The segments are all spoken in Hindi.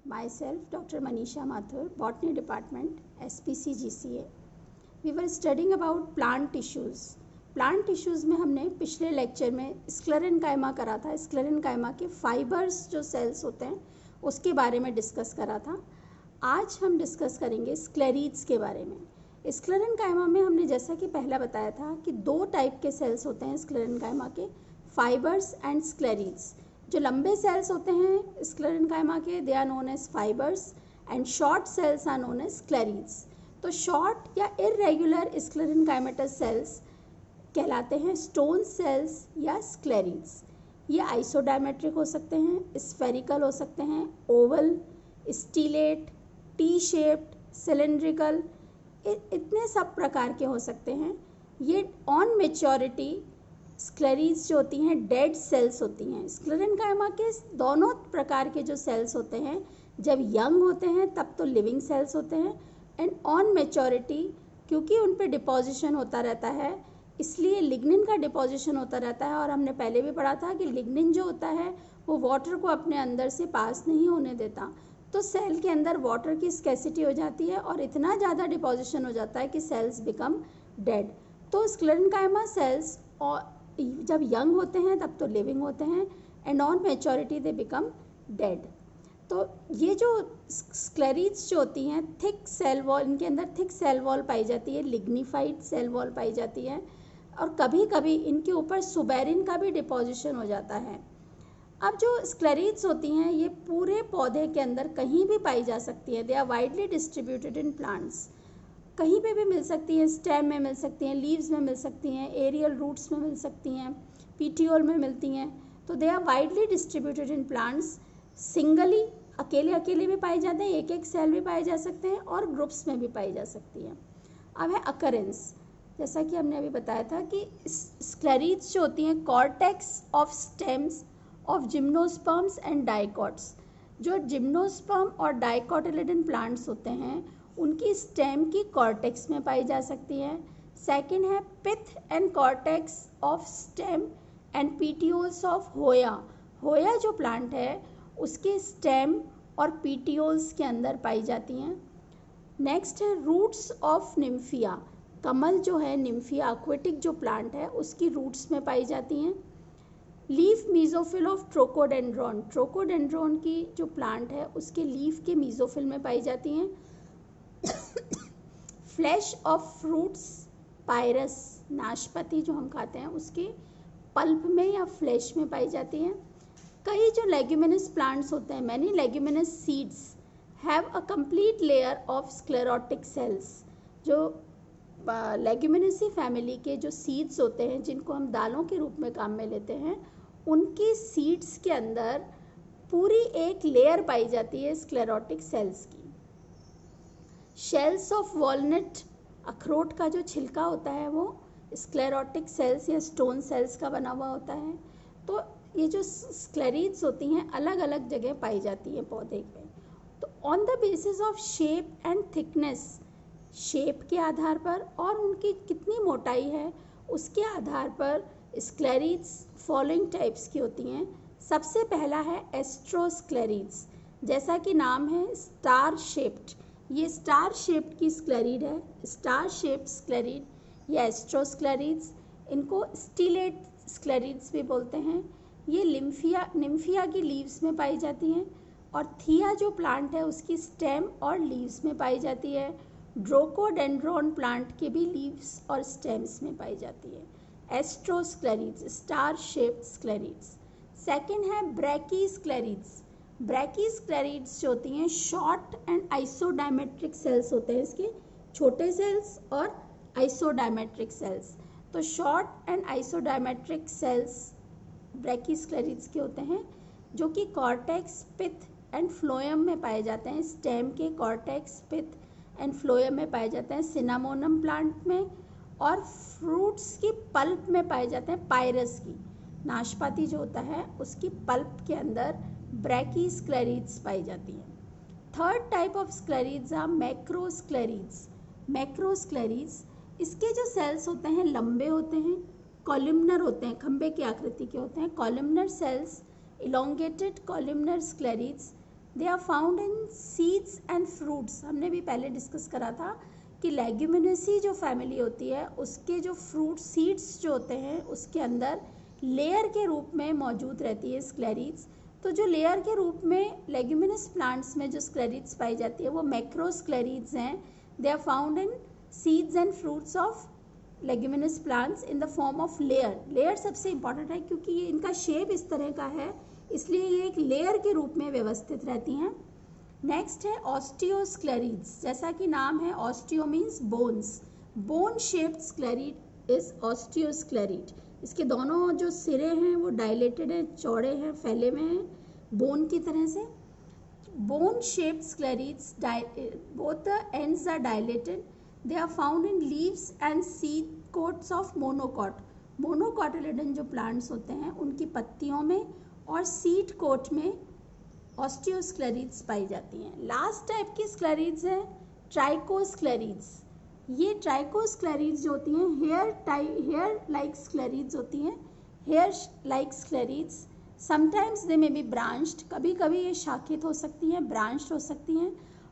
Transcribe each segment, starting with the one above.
Myself, Dr. Manisha Mathur, Botany Department, SPC GCA. We were studying about plant tissues. Plant tissues में हमने पिछले लेक्चर में स्क्लेरेन्काइमा करा था. स्क्लेरेन्काइमा के फाइबर्स जो सेल्स होते हैं उसके बारे में डिस्कस करा था. आज हम डिस्कस करेंगे स्क्लेरीड्स के बारे में. स्क्लेरेन्काइमा में हमने जैसा कि पहला बताया था कि दो टाइप के सेल्स होते हैं स्क्लेरेन्काइमा के, फाइबर्स एंड स्क्लेरीड्स. जो लंबे सेल्स होते हैं स्क्लेरेन्काइमा के, they are known as fibres and short cells are known as sclereids. तो शॉर्ट या इरेगुलर स्क्लेरेन्काइमेटस सेल्स कहलाते हैं स्टोन सेल्स या स्क्लेरीड्स. ये आइसोडायमेट्रिक हो सकते हैं, स्फेरिकल हो सकते हैं, Oval, stellate, T shaped, cylindrical, इतने सब प्रकार के हो सकते हैं. ये ऑन मेच्योरिटी स्क्लेरीड्स जो होती हैं डेड सेल्स होती हैं. स्क्लेरेन्काइमा के दोनों प्रकार के जो सेल्स होते हैं जब यंग होते हैं तब तो लिविंग सेल्स होते हैं, एंड ऑन मेच्योरिटी क्योंकि उन पे डिपोजिशन होता रहता है इसलिए लिग्निन का डिपोजिशन होता रहता है. और हमने पहले भी पढ़ा था कि लिग्निन जो होता है वो वाटर को अपने अंदर से पास नहीं होने देता, तो सेल के अंदर वाटर की स्कैसिटी हो जाती है और इतना ज़्यादा डिपोजिशन हो जाता है कि सेल्स बिकम डेड. तो स्क्लेरेन्काइमा सेल्स और जब यंग होते हैं तब तो लिविंग होते हैं, and on maturity they become dead. तो ये जो स्क्लेरीड्स जो होती हैं थिक सेल वॉल, इनके अंदर थिक सेल वॉल पाई जाती है, लिग्निफाइड सेल वॉल पाई जाती है, और कभी कभी इनके ऊपर सुबेरिन का भी डिपोजिशन हो जाता है. अब जो स्क्लेरीड्स होती हैं ये पूरे पौधे के अंदर कहीं भी पाई जा सकती है. They are widely distributed in plants. कहीं पे भी मिल सकती हैं, स्टेम में मिल सकती हैं, लीव्स में मिल सकती हैं, एरियल रूट्स में मिल सकती हैं, पीटियोल में मिलती हैं. तो they are widely distributed in plants. Singly अकेले अकेले भी पाए जाते हैं, एक एक सेल भी पाए जा सकते हैं, और ग्रुप्स में भी पाई जा सकती हैं. अब है अकरेंस. जैसा कि हमने अभी बताया था कि स्क्लेरीड्स जो होती हैं cortex of stems of gymnosperms and dicots. जो जिम्नोस्पर्म और डाइकोटिलेडन प्लांट्स होते हैं उनकी स्टेम की कॉर्टेक्स में पाई जा सकती है. सेकंड है pith and cortex of stem and petioles of Hoya. Hoya जो प्लांट है उसके स्टेम और पीटियोल्स के अंदर पाई जाती हैं. नेक्स्ट है रूट्स ऑफ निम्फिया. कमल जो है निम्फिया एक्वेटिक जो प्लांट है उसकी रूट्स में पाई जाती हैं. Leaf mesophyll of Trochodendron. Trochodendron की जो प्लांट है उसके लीफ के मीजोफिल में पाई जाती हैं. फ्लैश ऑफ फ्रूट्स पायरस, नाशपाती जो हम खाते हैं उसके पल्प में या फ्लैश में पाई जाती हैं. कई जो लेग्यूमिनस प्लांट्स होते हैं, many leguminous seeds have a complete layer of sclerotic cells. जो लेग्यूमिनेसी फैमिली के जो सीड्स होते हैं जिनको हम दालों के रूप में काम में लेते हैं उनकी सीड्स के अंदर पूरी एक लेयर पाई जाती है स्क्लेरोटिक सेल्स की. शेल्स ऑफ वॉलनट, अखरोट का जो छिलका होता है वो स्क्लेरोटिक सेल्स या स्टोन सेल्स का बना हुआ होता है. तो ये जो स्क्लेरीड्स होती हैं अलग अलग जगह पाई जाती हैं पौधे में. तो on the basis of shape and thickness, shape के आधार पर और उनकी कितनी मोटाई है उसके आधार पर स्क्लेरीड्स फॉलोइंग टाइप्स की होती हैं. सबसे पहला है एस्ट्रोस्क्लेरीड्स. जैसा कि नाम है स्टार शेप्ड, ये स्टार शेप्ड की स्क्लेरीड है. स्टार शेप्ड स्क्लेरीड या एस्ट्रोस्क्लेरीड्स, इनको स्टीलेट स्क्लेरीड्स भी बोलते हैं. ये निम्फिया की लीव्स में पाई जाती हैं, और थिया जो प्लांट है उसकी स्टेम और लीव्स में पाई जाती है. ड्रोकोडेंड्रॉन प्लांट के भी लीव्स और स्टेम्स में पाई जाती है. एस्ट्रोस्क्लेरीड्स, स्टार शेप्ड स्क्लेरीड्स. सेकेंड है ब्रैकीस्क्लेरीड्स. ब्रैकीस्क्लेरीड्स जो होती हैं शॉर्ट एंड आइसोडायमेट्रिक सेल्स होते हैं, इसके छोटे सेल्स और आइसोडायमेट्रिक सेल्स. तो शॉर्ट एंड आइसोडायमेट्रिक सेल्स ब्रैकीस्क्लेरीड्स के होते हैं जो कि कॉर्टेक्स, पिथ एंड फ्लोएम में पाए जाते हैं. स्टेम के कॉर्टेक्स, पिथ एंड फ्लोएम में पाए जाते हैं सिनामोनम प्लांट में, और फ्रूट्स की पल्प में पाए जाते हैं पायरस की. नाशपाती जो होता है उसकी पल्प के अंदर ब्रैकीस्क्लेरीड्स पाई जाती हैं. Third type of sclereids are macrosclereids. Macrosclereids, इसके जो सेल्स होते हैं लंबे होते हैं, कॉलमनर होते हैं, खंबे की आकृति के होते हैं. Columnar cells, elongated columnar sclereids they are found in seeds and fruits. हमने भी पहले डिस्कस करा था कि लेग्यूमिनेसी जो फैमिली होती है उसके जो फ्रूट सीड्स जो होते हैं उसके अंदर लेयर के रूप में मौजूद रहती है स्क्लेरीड्स। तो जो लेयर के रूप में लेग्यूमिनस प्लांट्स में जो स्क्लेरीड्स पाई जाती है वो मैक्रोस्क्लेरीड्स हैं। They are found in seeds and fruits of leguminous plants in the form of layer. Layer सबसे इंपॉर्टेंट है क्योंकि ये इनका शेप इस तरह का है, इसलिए ये एक लेयर के रूप में व्यवस्थित रहती हैं। नेक्स्ट है ऑस्टियोस्क्लेरीड्स। जैसा कि नाम है, osteo means bones, bone shaped sclereid is osteosclereid. इसके दोनों जो सिरे हैं वो डायलेटेड हैं, चौड़े हैं, फैले हुए हैं बोन की तरह से। Bone shaped sclereids, both the ends are dilated. They are found in leaves and seed coats of monocot. Monocotyledon जो प्लांट्स होते हैं उनकी पत्तियों में और सीड कोट में ऑस्टियोस्क्लेरीड्स पाई जाती हैं। लास्ट टाइप की स्क्लेरीड्स है ट्राइकोस्क्लेरीड्स। ये ट्राइकोस्क्लेरीड्स जो होती हैं हेयर लाइक स्क्लेरीड्स होती हैं, hair like sclereids. Sometimes they may be branched, कभी कभी ये शाखित हो सकती हैं, ब्रांच्ड हो सकती हैं।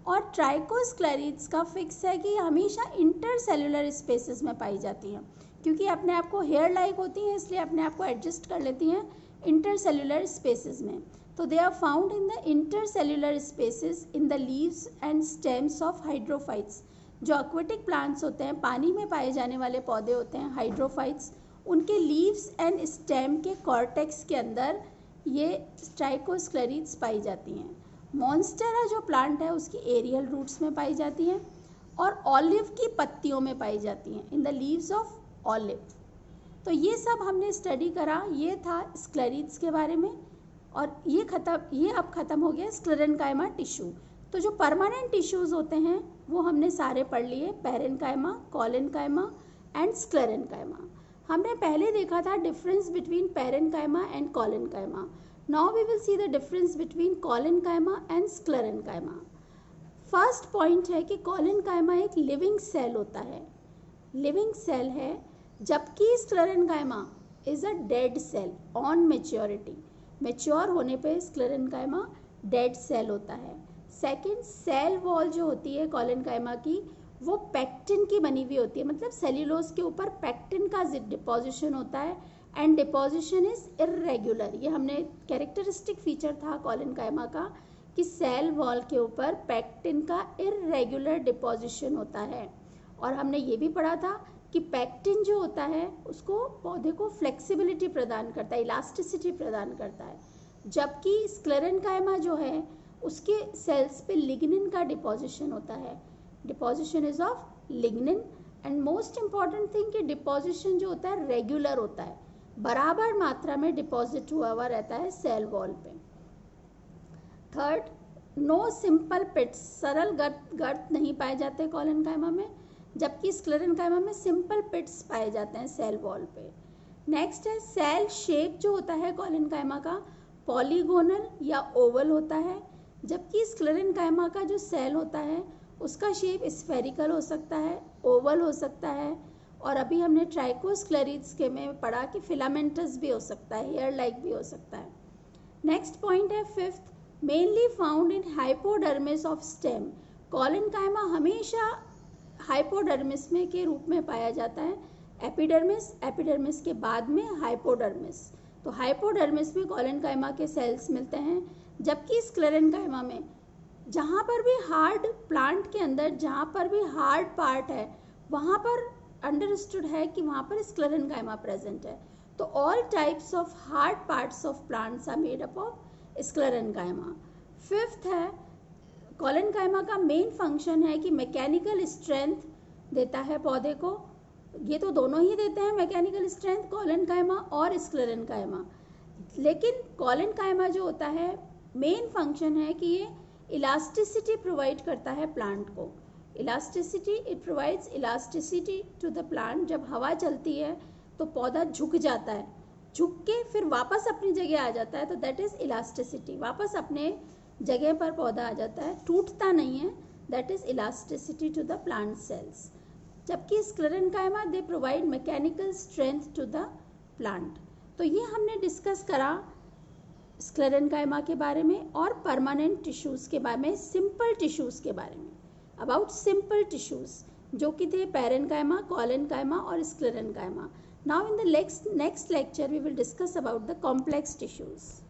और ट्राइकोस्क्लेरीड्स का फिक्स है कि हमेशा इंटरसेल्युलर स्पेसेस में पाई जाती हैं, क्योंकि अपने आप को हेयर लाइक होती हैं इसलिए अपने आप को एडजस्ट कर लेती हैं इंटरसेल्युलर स्पेसेस में। तो they are found in the intercellular spaces in the leaves and stems of hydrophytes. जो एक्वेटिक प्लांट्स होते हैं, पानी में पाए जाने वाले पौधे होते हैं हाइड्रोफाइट्स, उनके लीव्स एंड स्टेम के कॉर्टेक्स के अंदर ये ट्राइकोस्क्लेरीड्स पाई जाती हैं। मॉन्स्टेरा जो प्लांट है उसकी एरियल रूट्स में पाई जाती हैं और ऑलिव की पत्तियों में पाई जाती हैं, इन द लीव्स ऑफ ऑलिव। तो ये सब हमने स्टडी करा, ये था स्क्लेरीड्स के बारे में। और ये अब ख़त्म हो गया स्क्लेरेनकाइमा टिश्यू। तो जो परमानेंट टिश्यूज़ होते हैं वो हमने सारे पढ़ लिए, पैरेनकाइमा, कॉलेनकाइमा एंड स्क्लेरेनकाइमा। हमने पहले देखा था difference between parenchyma and collenchyma. Now we will see the difference between collenchyma and sclerenchyma. First point है कि कॉलेनकाइमा एक लिविंग सेल होता है, लिविंग सेल है, जबकि sclerenchyma is a dead cell on maturity. Mature होने पे स्क्लेरेनकाइमा डेड सेल होता है। सेकेंड, सेल वॉल जो होती है कॉलेनकाइमा की वो पैक्टिन की बनी हुई होती है, मतलब सेल्यूलोज के ऊपर पैक्टिन का डिपोजिशन होता है एंड डिपोजिशन इज इर्रेगुलर। ये हमने कैरेक्टरिस्टिक फीचर था कॉलेनकाइमा का कि सेल वॉल के ऊपर पैक्टिन का इर्रेगुलर डिपोजिशन होता है। और हमने ये भी पढ़ा था कि पैक्टिन जो होता है उसको पौधे को फ्लेक्सिबिलिटी प्रदान करता है, इलास्टिसिटी प्रदान करता है, जबकि स्क्लेरेनकाइमा जो है उसके सेल्स पे लिग्निन का डिपोजिशन होता है। Deposition is of lignin and most important thing कि डिपोजिशन जो होता है रेगुलर होता है, बराबर मात्रा में डिपॉजिट हुआ रहता है सेल वॉल पे। थर्ड, नो सिंपल पिट्स, सरल गर्त नहीं पाए जाते कॉलेनकाइमा में, जबकि स्क्लेरेनकाइमा में सिंपल पिट्स पाए जाते हैं सेल वॉल पे। नेक्स्ट है सेल शेप जो होता है कॉलेनकाइमा का पॉलीगोनल या ओवल होता है, जबकि स्क्लेरेनकाइमा का जो सेल होता है उसका शेप स्फेरिकल हो सकता है, ओवल हो सकता है, और अभी हमने ट्राइकोस्क्लेरीड्स के में पढ़ा कि फिलामेंटस भी हो सकता है, हेयर लाइक भी हो सकता है। नेक्स्ट पॉइंट है fifth, mainly found in hypodermis of stem. Collenchyma हमेशा हाइपोडर्मिस में के रूप में पाया जाता है, एपिडर्मिस, एपिडर्मिस के बाद में हाइपोडर्मिस। तो हाइपोडर्मिस में कॉलेनकाइमा के सेल्स मिलते हैं, जबकि स्क्लेरेनकाइमा में जहाँ पर भी हार्ड प्लांट के अंदर जहाँ पर भी हार्ड पार्ट है वहाँ पर अंडरस्टूड है कि वहाँ पर स्क्लेरेनकाइमा प्रेजेंट है। तो all types of hard parts of plants are made up of sclerenchyma. Fifth है कॉलेनकाइमा का मेन फंक्शन है कि मैकेनिकल स्ट्रेंथ देता है पौधे को। ये तो दोनों ही देते हैं मैकेनिकल स्ट्रेंथ, कॉलेनकाइमा और स्क्लेरेनकाइमा, लेकिन कॉलेनकाइमा जो होता है मेन फंक्शन है कि ये इलास्टिसिटी प्रोवाइड करता है प्लांट को। Elasticity, it provides elasticity to the plant. जब हवा चलती है तो पौधा झुक जाता है, झुक के फिर वापस अपनी जगह आ जाता है, तो दैट इज इलास्टिसिटी, वापस अपने जगह पर पौधा आ जाता है, टूटता नहीं है, that is elasticity to the plant cells. जबकि sclerenchyma they provide mechanical strength to the plant. तो ये हमने डिस्कस करा स्क्लेरेनकाइमा के बारे में और परमानेंट टिश्यूज़ के बारे में, सिंपल टिश्यूज़ के बारे में, अबाउट सिंपल टिश्यूज़ जो कि थे पैरेनकाइमा, कोलेनकाइमा और sclerenchyma. Now in the next lecture we will discuss about the complex tissues.